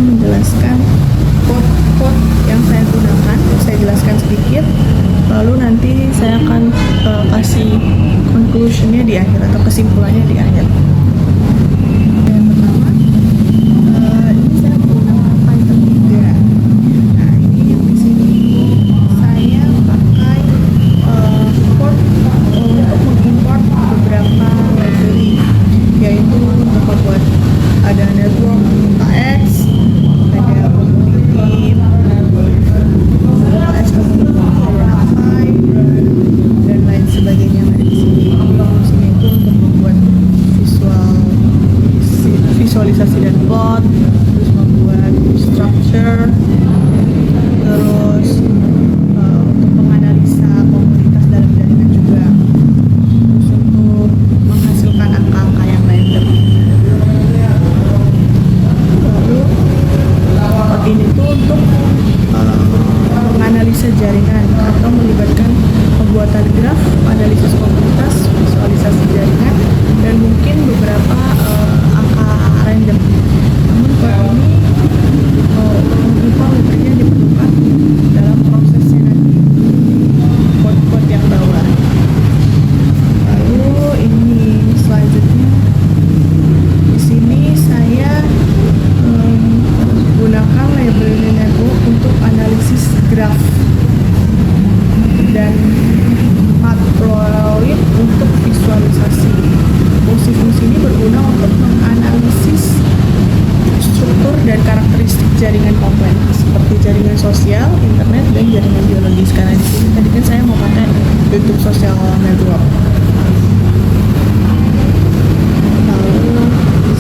menjelaskan code yang saya gunakan. Saya jelaskan sedikit, lalu nanti saya akan kasih conclusionnya di akhir atau kesimpulannya di akhir. Yang pertama, ini saya menggunakan Python 3. Nah, ini yang di sini saya pakai code untuk mengimport beberapa library, yaitu untuk membuat ada network AX, ada community AX community dan lain sebagainya. Ada di sini. Di sini itu untuk membuat visualisasi dan plot, terus membuat structure, terus untuk menganalisa komunitas dalam jaringan juga, terus untuk menghasilkan angka-angka yang random. Lalu ini tuh untuk menganalisa jaringan atau melibatkan pembuatan graf, analisis komunitas, visualisasi jaringan, dan mungkin beberapa angka random. Namun kalau ini mengimpor library yang diperlukan dalam prosesnya nanti, code-code yang bawah. Lalu ini selanjutnya, di sini saya gunakan library network untuk analisis graf dan matplotlib untuk visualisasi. Fungsi-fungsi ini berguna untuk menganalisis struktur dan karakteristik jaringan kompleks seperti jaringan sosial, internet, dan jaringan biologis. Karena di sini tadi kan saya mau pakai YouTube social network. Lalu di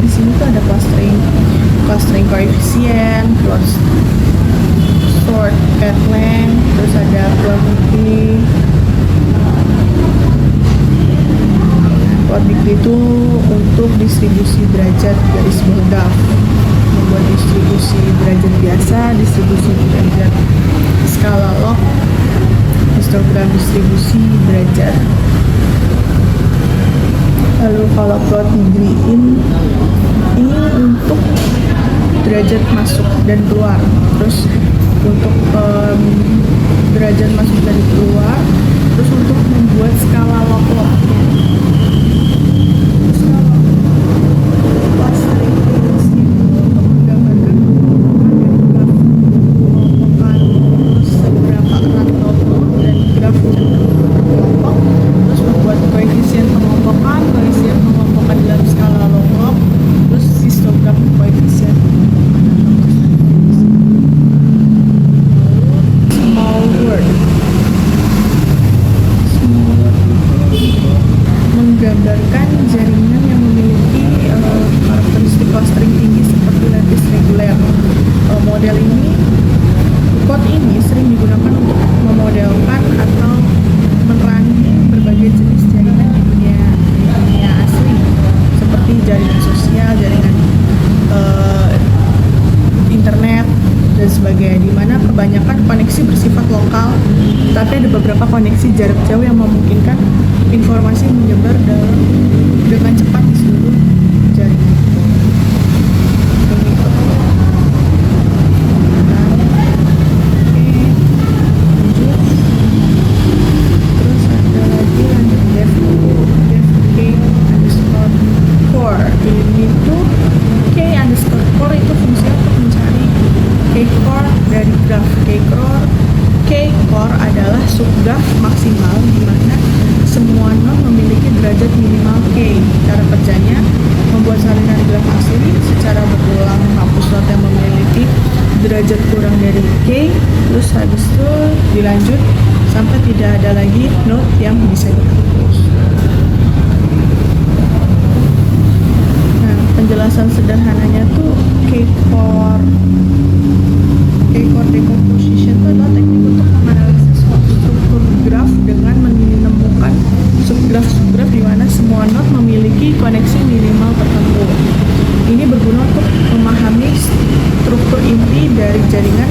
sini tuh ada clustering coefficient, sort cat length, terus ada plot degree itu untuk distribusi derajat garis bawah graf, membuat distribusi derajat biasa, distribusi derajat skala log, histogram distribusi derajat. Lalu kalau plot degree ini untuk derajat masuk dan keluar, terus untuk derajat masuk dan keluar, terus untuk membuat skala log-lognya. Menggambarkan jaringan yang memiliki karakteristik clustering tinggi seperti lattice regular. Model ini, code ini sering digunakan untuk memodelkan atau menerangi berbagai jenis jaringan di dunia asli, seperti jaringan sosial, jaringan internet, dan sebagainya, di mana kebanyakan koneksi bersifat lokal, tapi ada beberapa koneksi jarak jauh yang memungkinkan informasi menyebar dengan cepat di seluruh jaringan. Terus ada lagi lanjut dev k_core. Ini tuh k_core itu fungsinya untuk mencari k-core dari graf. K-core adalah subgraf maksimal di mana semua node memiliki derajat minimal k. Cara kerjanya membuat salinan graf asli secara berulang menghapus node yang memiliki derajat kurang dari k, terus habis itu dilanjut sampai tidak ada lagi node yang bisa dihapus. Nah, penjelasan sederhananya tuh k-core decomposition itu adalah teknik untuk menganalisis struktur graf dengan menemukan subgraf di mana semua node memiliki koneksi minimal tertentu. Ini berguna untuk memahami struktur inti dari jaringan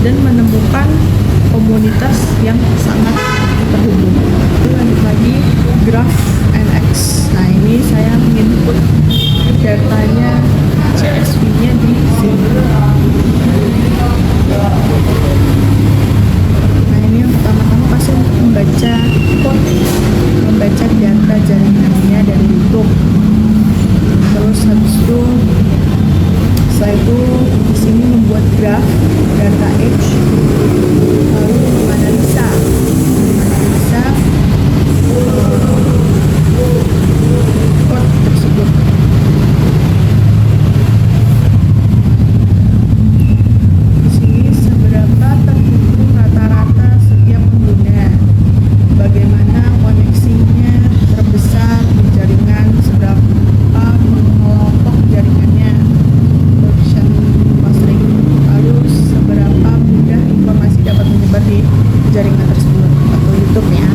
dan menemukan komunitas yang sangat terhubung. Lanjut lagi, graph NX. Nah, ini saya menginput datanya CSV-nya melacak data jaringannya dari YouTube. Terus habis itu setelah itu di sini membuat graf data edge, lalu menganalisa code tersebut. Di sini seberapa terhubung rata-rata setiap pengguna, bagaimana koneksinya terbesar di jaringan, seberapa mengelompok jaringannya, version clustering, lalu seberapa mudah informasi dapat menyebar di jaringan tersebut atau YouTube ya.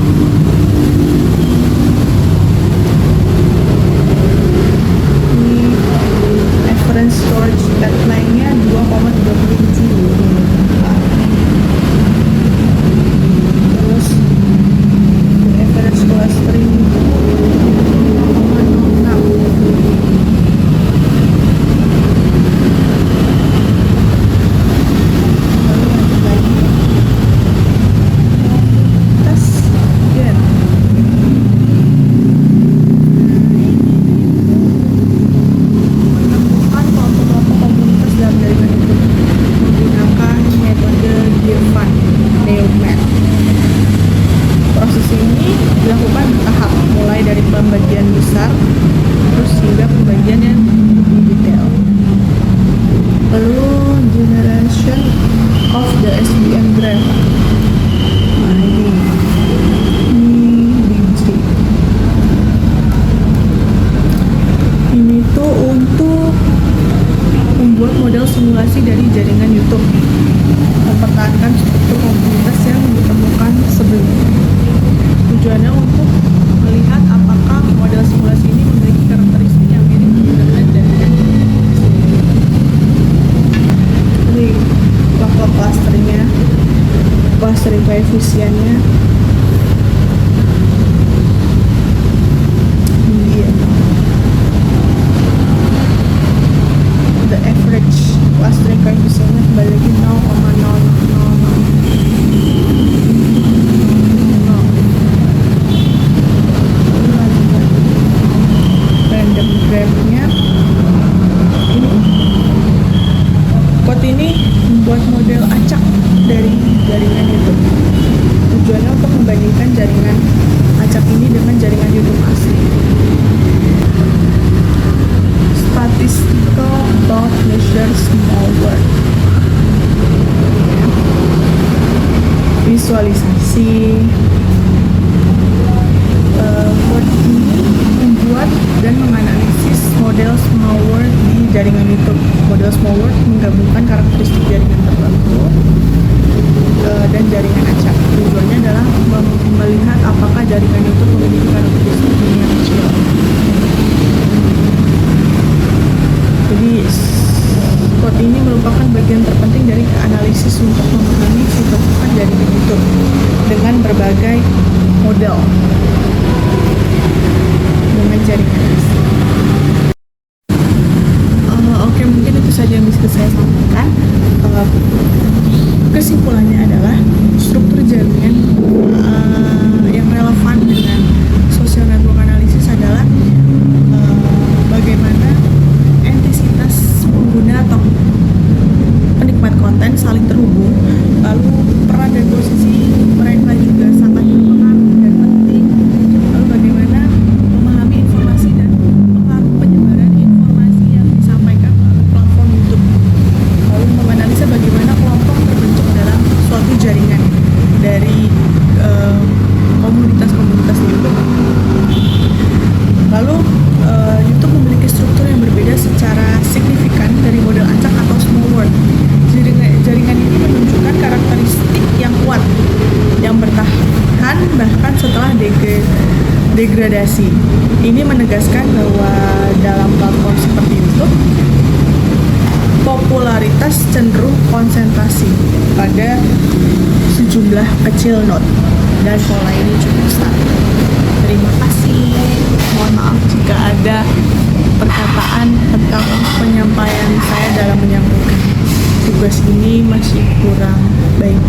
Ini reference storage deadline-nya 2,37. Terus reference clustering 0,06. Proses ini dilakukan bertahap, mulai dari pembagian besar terus hingga pembagian yang lebih detail. Lalu generation of the SVM graph. Nah ini BG. Ini tuh untuk membuat model simulasi dari jaringan YouTube, mempertahankan struktur komunitas yang ditemukan sebelumnya. Tujuannya untuk melihat apakah model simulasi ini memiliki karakteristik yang mirip dengan jaringan. Ini level clusteringnya, clustering koefisiennya. The average clustering koefisiennya kembali lagi 0,0000. Random graph-nya ini. Code ini membuat model acak dari jaringan YouTube. Tujuannya untuk membandingkan jaringan acak ini dengan jaringan YouTube asli. Statistical about measure small word. Visualisasi. Word ini membuat dan menganalisis model small word di jaringan YouTube. Model small word menggabungkan karakteristik jaringan tertentu dan jaringan acak. Tujuannya adalah melihat apakah jaringan YouTube memiliki karakteristik yang kecil. Jadi code ini merupakan bagian terpenting dari analisis untuk memahami situasi jaringan YouTube dengan berbagai model dengan jaringan asli. Oke, mungkin itu saja yang bisa saya sampaikan. Kesimpulannya adalah struktur jaringan yang relevan dengan social network analysis adalah bagaimana entitas pengguna atau penikmat konten saling terhubung, lalu peran dan posisi mereka juga sangat berpengaruh dan penting, lalu bagaimana memahami informasi dan pengaruh penyebaran informasi yang disampaikan melalui platform YouTube, lalu menganalisa bagaimana kelompok terbentuk dalam suatu jaringan dari komunitas-komunitas YouTube. Lalu YouTube memiliki struktur yang berbeda secara signifikan dari model acak atau small word. Jaringan ini menunjukkan karakteristik yang kuat yang bertahan bahkan setelah degradasi. Ini menegaskan bahwa dalam platform seperti YouTube, popularitas cenderung konsentrasi pada sejumlah kecil node dan pola ini cukup stabil. Terima kasih. Mohon maaf jika ada perkataan atau penyampaian saya dalam menyampaikan tugas ini masih kurang baik.